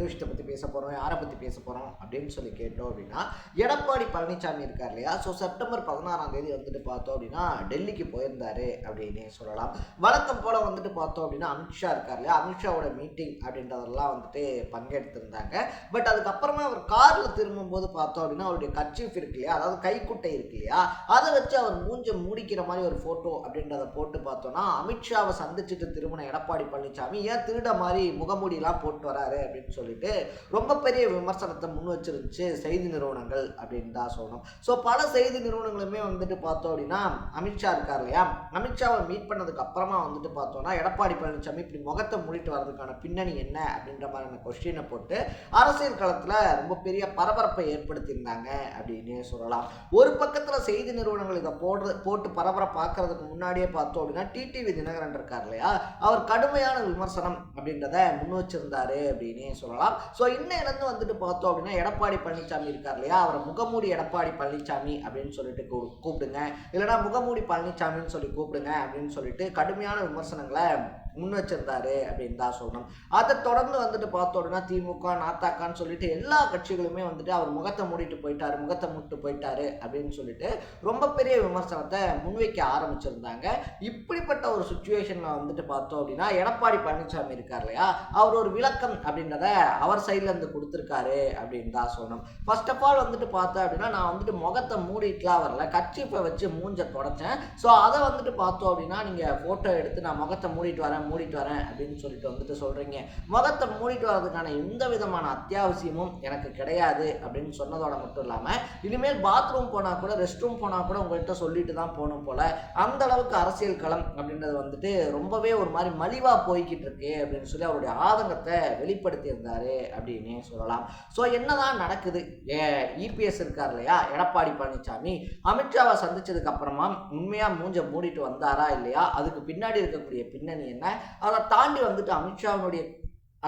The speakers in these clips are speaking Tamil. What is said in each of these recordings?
எந்த விஷயத்தை பற்றி பேச போகிறோம், யாரை பற்றி பேச போகிறோம் அப்படின்னு சொல்லி கேட்டோம் அப்படின்னா, எடப்பாடி பழனிசாமி இருக்கார் இல்லையா. ஸோ செப்டம்பர் 16ஆம் தேதி வந்துட்டு பார்த்தோம் அப்படின்னா டெல்லிக்கு போயிருந்தாரு அப்படின்னு சொல்லலாம். வழக்கம் போல் வந்துட்டு பார்த்தோம் அப்படின்னா அமித்ஷா இருக்கார் இல்லையா, அமித்ஷாவோட மீட்டிங் அப்படின்றதெல்லாம் வந்துட்டு பங்கெடுத்திருந்தாங்க. பட் அதுக்கப்புறமா அவர் காரில் திரும்பும்போது பார்த்தோம் அப்படின்னா அவருடைய கர்ச்சீஃப் இருக்கு இல்லையா, அதாவது கைக்குட்டை இருக்கு இல்லையா, அதை வச்சு அவர் மூஞ்ச மூடிக்கிற மாதிரி ஒரு ஃபோட்டோ அப்படின்றத போட்டு பார்த்தோன்னா, அமித்ஷாவை சந்திச்சுட்டு திரும்பின எடப்பாடி பழனிசாமி ஏன் திருட மாதிரி முகமூடியெல்லாம் போட்டு வராரு அப்படின்னு சொல்லிட்டு ரொம்ப பெரிய விமர்சனத்தை முன் வச்சிருந்துச்சு செய்தி நிறுவனங்கள் அப்படின்னு தான் சொல்லணும். ஸோ பல செய்தி நிறுவனங்களுமே வந்துட்டு பார்த்தோம் அப்படின்னா அமித்ஷா இருக்கார் இல்லையா, அமித்ஷாவை மீட் பண்ணதுக்கு அப்புறமா வந்துட்டு பார்த்தோம்னா எடப்பாடி பழனிசாமி இப்படி முகத்தை மூடிட்டு வர்றதுக்கான பின்னணி என்ன அப்படின்ற மாதிரியான கொஸ்டினை போட்டு அரசியல் களத்தில் ரொம்ப பெரிய பரபரப்பை ஏற்படுத்தியிருந்தாங்க அப்படின்னு சொல்லலாம். ஒரு பக்கத்தில் செய்தி நிறுவனங்கள் இதை போட்டு பரபரப்பாக்குறதுக்கு முன்னாடியே பார்த்தோம் அப்படின்னா டிடிவி தினகரன் இருக்கார் இல்லையா, அவர் கடுமையான விமர்சனம் அப்படின்றத முன் வச்சிருந்தாரு அப்படின்னு சொல்லலாம். ஸோ இன்னையிலேருந்து வந்துட்டு பார்த்தோம் அப்படின்னா எடப்பாடி பழனிசாமி இருக்கார் இல்லையா, அவரை முகமூடி எடப்பாடி பழனிசாமி அப்படின்னு சொல்லிட்டு கூப்பிடுங்க, இல்லைனா முகமூடி பழனிசாமின்னு சொல்லி கூப்பிடுங்க அப்படின்னு சொல்லிட்டு கடுமையான விமர்சனங்களை முன் வச்சிருந்தாரு அப்படின்னு தான் சொல்லணும். அதை தொடர்ந்து வந்துட்டு பார்த்தோம் அப்படின்னா திமுக நாத்தாக்கான்னு சொல்லிட்டு எல்லா கட்சிகளுமே வந்துட்டு அவர் முகத்தை மூடிட்டு போயிட்டாரு அப்படின்னு சொல்லிட்டு ரொம்ப பெரிய விமர்சனத்தை முன்வைக்க ஆரம்பிச்சிருந்தாங்க. இப்படிப்பட்ட ஒரு சுச்சுவேஷன்ல வந்துட்டு பார்த்தோம் அப்படின்னா எடப்பாடி பழனிசாமி இருக்கார் இல்லையா, அவர் ஒரு விளக்கம் அப்படின்றத அவர் சைட்ல இருந்து கொடுத்துருக்காரு அப்படின்னு தான் சொல்லணும். ஃபர்ஸ்ட் ஆஃப் ஆல் வந்துட்டு பார்த்தேன் அப்படின்னா நான் வந்துட்டு முகத்தை மூடிட்டுலாம் வரல, கர்ச்சீஃபை வச்சு மூஞ்ச தொடச்சேன். ஸோ அதை வந்துட்டு பார்த்தோம் அப்படின்னா நீங்க போட்டோ எடுத்து நான் முகத்தை மூடிட்டு வரேன் அப்படின்னு சொல்லிட்டு வந்துட்டு சொல்றீங்க. முகத்தை மூடிட்டு வர்றதுக்கான எந்த விதமான அத்தியாவசியமும் எனக்கு கிடையாது அப்படின்னு சொன்னதோட மட்டும் இல்லாம இனிமேல் பாத்ரூம் போனா கூட ரெஸ்ட் ரூம் போனா கூட உங்கள்கிட்ட சொல்லிட்டு தான் போகணும் போல, அந்த அளவுக்கு அரசியல் களம் அப்படின்றது வந்துட்டு ரொம்பவே ஒரு மாதிரி மலிவா போய்கிட்டு இருக்கு அப்படின்னு சொல்லி அவருடைய ஆதங்கத்தை வெளிப்படுத்தி இருந்தாரு அப்படின்னு சொல்லலாம். ஸோ என்னதான் நடக்குது, இபிஎஸ் இருக்கார் இல்லையா எடப்பாடி பழனிசாமி அமித்ஷாவை சந்திச்சதுக்கு அப்புறமா உண்மையா மூஞ்ச மூடிட்டு வந்தாரா இல்லையா, அதுக்கு பின்னாடி இருக்கக்கூடிய பின்னணி என்ன, அதை தாண்டி வந்துட்டு அமித்ஷாவுடைய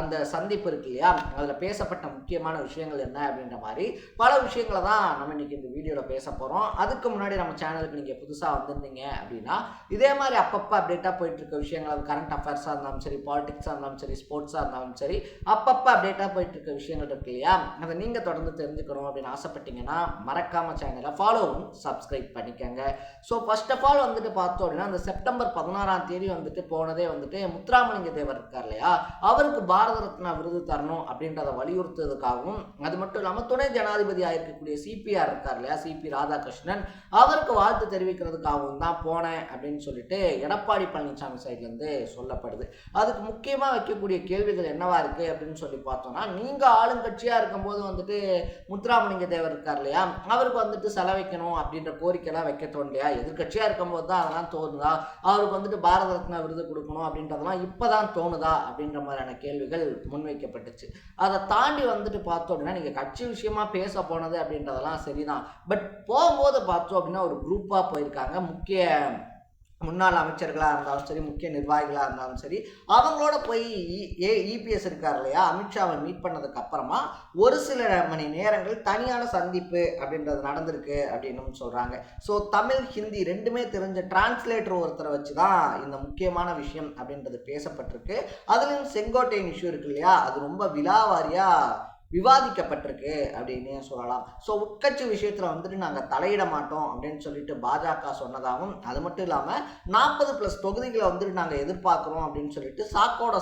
அந்த சந்திப்பு இருக்கு இல்லையா, அதில் பேசப்பட்ட முக்கியமான விஷயங்கள் என்ன அப்படின்ற மாதிரி பல விஷயங்களை தான் நம்ம இன்னைக்கு இந்த வீடியோவில் பேச போகிறோம். அதுக்கு முன்னாடி நம்ம சேனலுக்கு நீங்கள் புதுசாக வந்திருந்தீங்க அப்படின்னா இதே மாதிரி அப்பப்போ அப்டேட்டாக போயிட்டு இருக்க விஷயங்கள், அது கரண்ட் அஃபேர்ஸாக இருந்தாலும் சரி, பாலிடிக்ஸாக இருந்தாலும் சரி, ஸ்போர்ட்ஸாக இருந்தாலும் சரி, அப்பப்போ அப்டேட்டாக போயிட்டு இருக்க விஷயங்கள் இருக்கு இல்லையா, அதை நீங்கள் தொடர்ந்து தெரிஞ்சுக்கணும் அப்படின்னு ஆசைப்பட்டீங்கன்னா மறக்காம சேனலை ஃபாலோவும் சப்ஸ்கிரைப் பண்ணிக்கோங்க. ஸோ ஃபர்ஸ்ட் ஆஃப் ஆல் வந்துட்டு பார்த்தோம் அப்படின்னா அந்த செப்டம்பர் 16ஆம் தேதி வந்துட்டு போனதே வந்துட்டு முத்துராமலிங்க தேவர் இருக்கார் இல்லையா, அவருக்கு பாரத ரத்னா விருது தரணும் அப்படின்றத வலியுறுத்துவதற்காகவும், அது மட்டும் இல்லாமல் துணை ஜனாதிபதியாக இருக்கக்கூடிய சிபிஆர் இருக்கார் இல்லையா, சிபி ராதாகிருஷ்ணன், அவருக்கு வாழ்த்து தெரிவிக்கிறதுக்காகவும் தான் போனேன் அப்படின்னு சொல்லிட்டு எடப்பாடி பழனிசாமி சைட்ல இருந்து சொல்லப்படுது. அதுக்கு முக்கியமா வைக்கக்கூடிய கேள்விகள் என்னவா இருக்கு அப்படின்னு சொல்லி பார்த்தோம்னா, நீங்க ஆளுங்கட்சியா இருக்கும்போது வந்துட்டு முத்துராமலிங்க தேவர் இருக்கார் இல்லையா, அவருக்கு வந்துட்டு செலவைக்கணும் அப்படின்ற கோரிக்கைலாம் வைக்க தோணலையா, எதிர்கட்சியா இருக்கும்போது தான் அதெல்லாம் தோணுதா, அவருக்கு வந்துட்டு பாரத ரத்னா விருது கொடுக்கணும் அப்படின்றதெல்லாம் இப்பதான் தோணுதா அப்படின்ற மாதிரியான கேள்விகள் முன்வைக்கப்பட்டுச்சு. அதை தாண்டி வந்துட்டு பார்த்தோம் அப்படின்னா நீங்க கட்சி விஷயமா பேச போனது அப்படின்றதெல்லாம் சரிதான், பட் போகும்போது பார்த்தோம் அப்படின்னா ஒரு குரூப்பா போயிருக்காங்க. முக்கிய முன்னாள் அமைச்சர்களாக இருந்தாலும் சரி, முக்கிய நிர்வாகிகளாக இருந்தாலும் சரி, அவங்களோட போய் இபிஎஸ் இருக்கார் இல்லையா அமித்ஷாவை மீட் பண்ணதுக்கு அப்புறமா ஒரு சில மணி நேரங்கள் தனியான சந்திப்பு அப்படின்றது நடந்திருக்கு அப்படின்னு சொல்றாங்க. ஸோ தமிழ் ஹிந்தி ரெண்டுமே தெரிஞ்ச டிரான்ஸ்லேட்டர் ஒருத்தரை வச்சு தான் இந்த முக்கியமான விஷயம் அப்படின்றது பேசப்பட்டிருக்கு. அதுலயும் செங்கோட்டையன் இஷ்யூ இருக்கு இல்லையா, அது ரொம்ப விலாவாரியா விவாதிக்கப்பட்டிருக்கு அப்படின்னு சொல்லலாம். ஸோ உட்கட்சி விஷயத்தில் வந்துட்டு நாங்கள் தலையிட மாட்டோம் அப்படின்னு சொல்லிட்டு பாஜக சொன்னதாகவும், அது மட்டும் இல்லாமல் 40+ தொகுதிகளை வந்துட்டு நாங்கள் எதிர்பார்க்குறோம் அப்படின்னு சொல்லிட்டு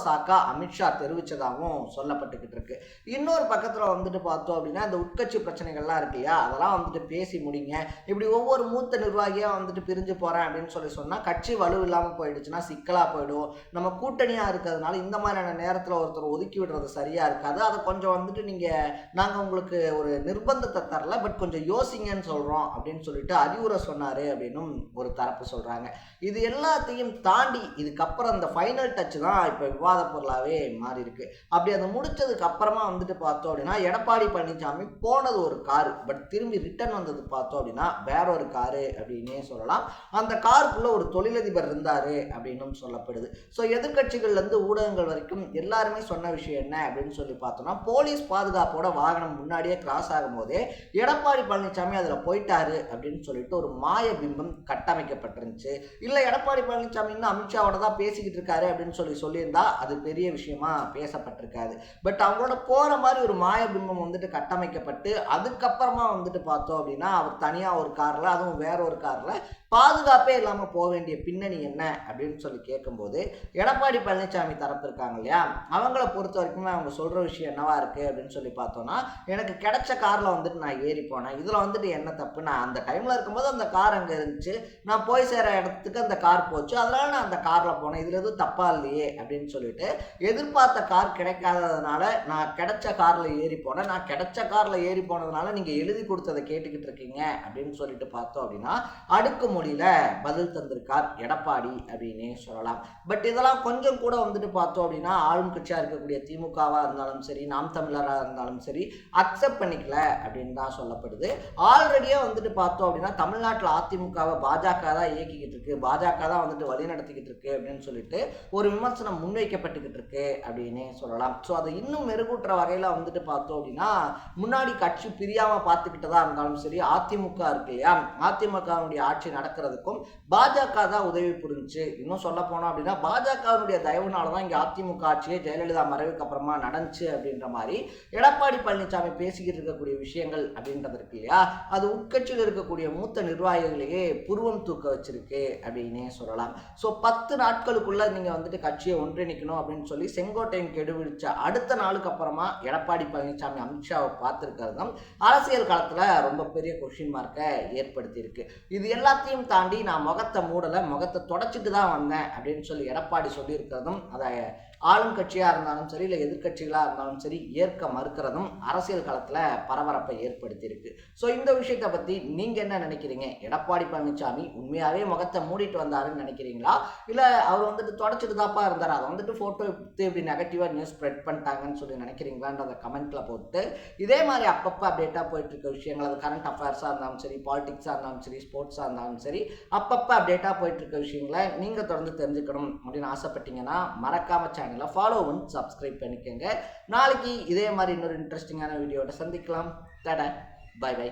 சாக்கா அமித்ஷா தெரிவித்ததாகவும் சொல்லப்பட்டுக்கிட்டு இருக்கு. இன்னொரு பக்கத்தில் வந்துட்டு பார்த்தோம் அப்படின்னா இந்த உட்கட்சி பிரச்சனைகள்லாம் இருக்கு இல்லையா, அதெல்லாம் வந்துட்டு பேசி முடிங்க, இப்படி ஒவ்வொரு மூத்த நிர்வாகியாக வந்துட்டு பிரிஞ்சு போகிறேன் அப்படின்னு சொன்னால் கட்சி வலு இல்லாமல் போயிடுச்சுன்னா சிக்கலாக போயிடும், நம்ம கூட்டணியாக இருக்கிறதுனால இந்த மாதிரியான நேரத்தில் ஒருத்தர் ஒதுக்கி விடுறது சரியாக இருக்காது, அதை கொஞ்சம் வந்துட்டு நாங்கள் உங்களுக்கு ஒரு நிர்பந்தத்தை தரல, பட் கொஞ்சம் யோசிங்கன்னு சொல்கிறோம் அப்படின்னு சொல்லிட்டு அறிவுரை சொன்னார் அப்படின்னு ஒரு தரப்பு சொல்கிறாங்க. இது எல்லாத்தையும் தாண்டி இதுக்கப்புறம் அந்த ஃபைனல் டச் தான் இப்போ விவாத பொருளாகவே மாறி இருக்கு. அப்படி அதை முடிச்சதுக்கு அப்புறமா வந்துட்டு பார்த்தோம் அப்படின்னா எடப்பாடி பழனிசாமி போனது ஒரு காரு, பட் திரும்பி ரிட்டர்ன் வந்தது பார்த்தோம் அப்படின்னா வேற ஒரு காரு அப்படின்னே சொல்லலாம். அந்த காருக்குள்ள ஒரு தொழிலதிபர் இருந்தாரு அப்படின்னு சொல்லப்படுது. ஸோ எதிர்கட்சிகள்லேருந்து ஊடகங்கள் வரைக்கும் எல்லாருமே சொன்ன விஷயம் என்ன அப்படின்னு சொல்லி பார்த்தோம்னா, போலீஸ் பாதுகாப்பு பாதுகாப்போட வாகனம் முன்னாடியே கிராஸ் ஆகும்போதே எடப்பாடி பழனிசாமி அதில் போயிட்டாரு அப்படின்னு சொல்லிட்டு ஒரு மாய பிம்பம் கட்டமைக்கப்பட்டிருந்துச்சு. இல்லை எடப்பாடி பழனிசாமி இன்னும் அமித்ஷாவோட தான் பேசிக்கிட்டு இருக்காரு அப்படின்னு சொல்லியிருந்தா அது பெரிய விஷயமா பேசப்பட்டிருக்காது. பட் அவங்களோட போற மாதிரி ஒரு மாய பிம்பம் வந்துட்டு கட்டமைக்கப்பட்டு அதுக்கப்புறமா வந்துட்டு பார்த்தோம் அப்படின்னா அவர் தனியாக ஒரு காரில், அதுவும் வேற ஒரு காரில் பாதுகாப்பே இல்லாமல் போக வேண்டிய பின்னணி என்ன அப்படின்னு சொல்லி கேட்கும்போது எடப்பாடி பழனிசாமி தரப்பு இருக்காங்க இல்லையா, அவங்கள பொறுத்த வரைக்குமே அவங்க சொல்கிற விஷயம் என்னவா இருக்குது அப்படின்னு சொல்லி பார்த்தோன்னா, எனக்கு கிடைச்ச காரில் வந்துட்டு நான் ஏறி போனேன், இதில் வந்துட்டு என்ன தப்பு, நான் அந்த டைமில் இருக்கும்போது அந்த கார் அங்கே இருந்துச்சு, நான் போய் சேர இடத்துக்கு அந்த கார் போச்சு, அதனால நான் அந்த காரில் போனேன், இதில் எதுவும் தப்பாக இல்லையே அப்படின்னு சொல்லிட்டு எதிர்பார்த்த கார் கிடைக்காததுனால நான் கிடைச்ச காரில் ஏறி போனேன், நான் கிடைச்ச காரில் ஏறி போனதுனால நீங்கள் எழுதி கொடுத்ததை கேட்டுக்கிட்டு இருக்கீங்க அப்படின்னு சொல்லிட்டு பார்த்தோம் அப்படின்னா அடுக்கு மொழியில பதில் தந்திருக்கார் எடப்பாடி அப்படின்னே சொல்லலாம். பட் இதெல்லாம் கொஞ்சம் கூட வந்துட்டு பார்த்தோம் அப்படின்னா ஆளும் கட்சியா இருக்கக்கூடிய திமுகவா இருந்தாலும் சரி, நாம் தமிழரா இருந்தாலும் சரி அக்செப்ட் பண்ணிக்கல அப்படின்னு தான் சொல்லப்படுது. ஆல்ரெடியா வந்துட்டு பார்த்தோம் அப்படின்னா தமிழ்நாட்டில் அதிமுகவை பாஜக தான் இயக்கிக்கிட்டு இருக்கு, பாஜக தான் வந்துட்டு வழி நடத்திக்கிட்டு இருக்கு அப்படின்னு சொல்லிட்டு ஒரு விமர்சனம் முன்வைக்கப்பட்டுக்கிட்டு இருக்கு அப்படின்னே சொல்லலாம். ஸோ அதை இன்னும் மெருகூட்டுற வகையில வந்துட்டு பார்த்தோம் அப்படின்னா முன்னாடி கட்சி பிரியாம பார்த்துக்கிட்டதா இருந்தாலும் சரி, அதிமுக இருக்கு இல்லையா, அதிமுகவுடைய ஆட்சி நடக்கிறதுக்கும் பாஜக தான் உதவி புரிஞ்சு. இன்னும் சொல்ல போனோம் அப்படின்னா பாஜகவுடைய தயவுனால தான் இங்கே அதிமுக ஆட்சியே ஜெயலலிதா மறைவுக்கு அப்புறமா நடந்துச்சு அப்படின்ற மாதிரி எடப்பாடி பழனிசாமி பேசிக்கிட்டு இருக்கக்கூடிய விஷயங்கள் அப்படின்றது இருக்கு இல்லையா, அது உட்கட்சியில் இருக்கக்கூடிய மூத்த நிர்வாகிகளையே புருவம் தூக்க வச்சிருக்கு அப்படின்னே சொல்லலாம். ஸோ 10 நாட்களுக்குள்ள நீங்க வந்துட்டு கட்சியை ஒன்றிணைக்கணும் அப்படின்னு சொல்லி செங்கோட்டையன் கெடுபிடிச்ச அடுத்த நாளுக்கு அப்புறமா எடப்பாடி பழனிசாமி அமித்ஷாவை பார்த்திருக்கிறதும் அரசியல் களத்துல ரொம்ப பெரிய கொஸ்டின் மார்க்கை ஏற்படுத்தி இருக்கு. இது எல்லாத்தையும் தாண்டி நான் முகத்தை மூடலை, முகத்தை தொடச்சிட்டு தான் வந்தேன் அப்படின்னு சொல்லி எடப்பாடி சொல்லியிருக்கிறதும் அதை ஆளும் கட்சியாக இருந்தாலும் சரி இல்லை எதிர்கட்சிகளாக இருந்தாலும் சரி ஏற்க மறுக்கிறதும் அரசியல் களத்தில் பரபரப்பை ஏற்படுத்தியிருக்கு. ஸோ இந்த விஷயத்தை பற்றி நீங்கள் என்ன நினைக்கிறீங்க? எடப்பாடி பழனிசாமி உண்மையாகவே முகத்தை மூடிட்டு வந்தாருன்னு நினைக்கிறீங்களா, இல்லை அவர் வந்துட்டு தொடச்சிட்டு தாப்பா இருந்தார், அதை வந்துட்டு ஃபோட்டோ எடுத்து இப்படி நெகட்டிவாக நியூஸ் ஸ்ப்ரெட் பண்ணிட்டாங்கன்னு சொல்லி நினைக்கிறீங்களான்றத கமெண்ட்டில் போட்டு இதே மாதிரி அப்பப்போ அப்டேட்டாக போயிட்டு இருக்க விஷயங்கள், அது கரண்ட் அஃபேர்ஸாக இருந்தாலும் சரி, பாலிடிக்ஸாக இருந்தாலும் சரி, ஸ்போர்ட்ஸாக இருந்தாலும் சரி, அப்பப்போ அப்டேட்டாக போயிட்டு இருக்க விஷயங்களை நீங்கள் தொடர்ந்து தெரிஞ்சுக்கணும் அப்படின்னு ஆசைப்பட்டீங்கன்னா மறக்காம சேனலை ஃபாலோ பண்ணி சப்ஸ்கிரைப் பண்ணிக்கோங்க. நாளைக்கு இதே மாதிரி இன்னொரு இன்ட்ரெஸ்டிங்கான வீடியோட சந்திக்கலாம். Tata, bye by.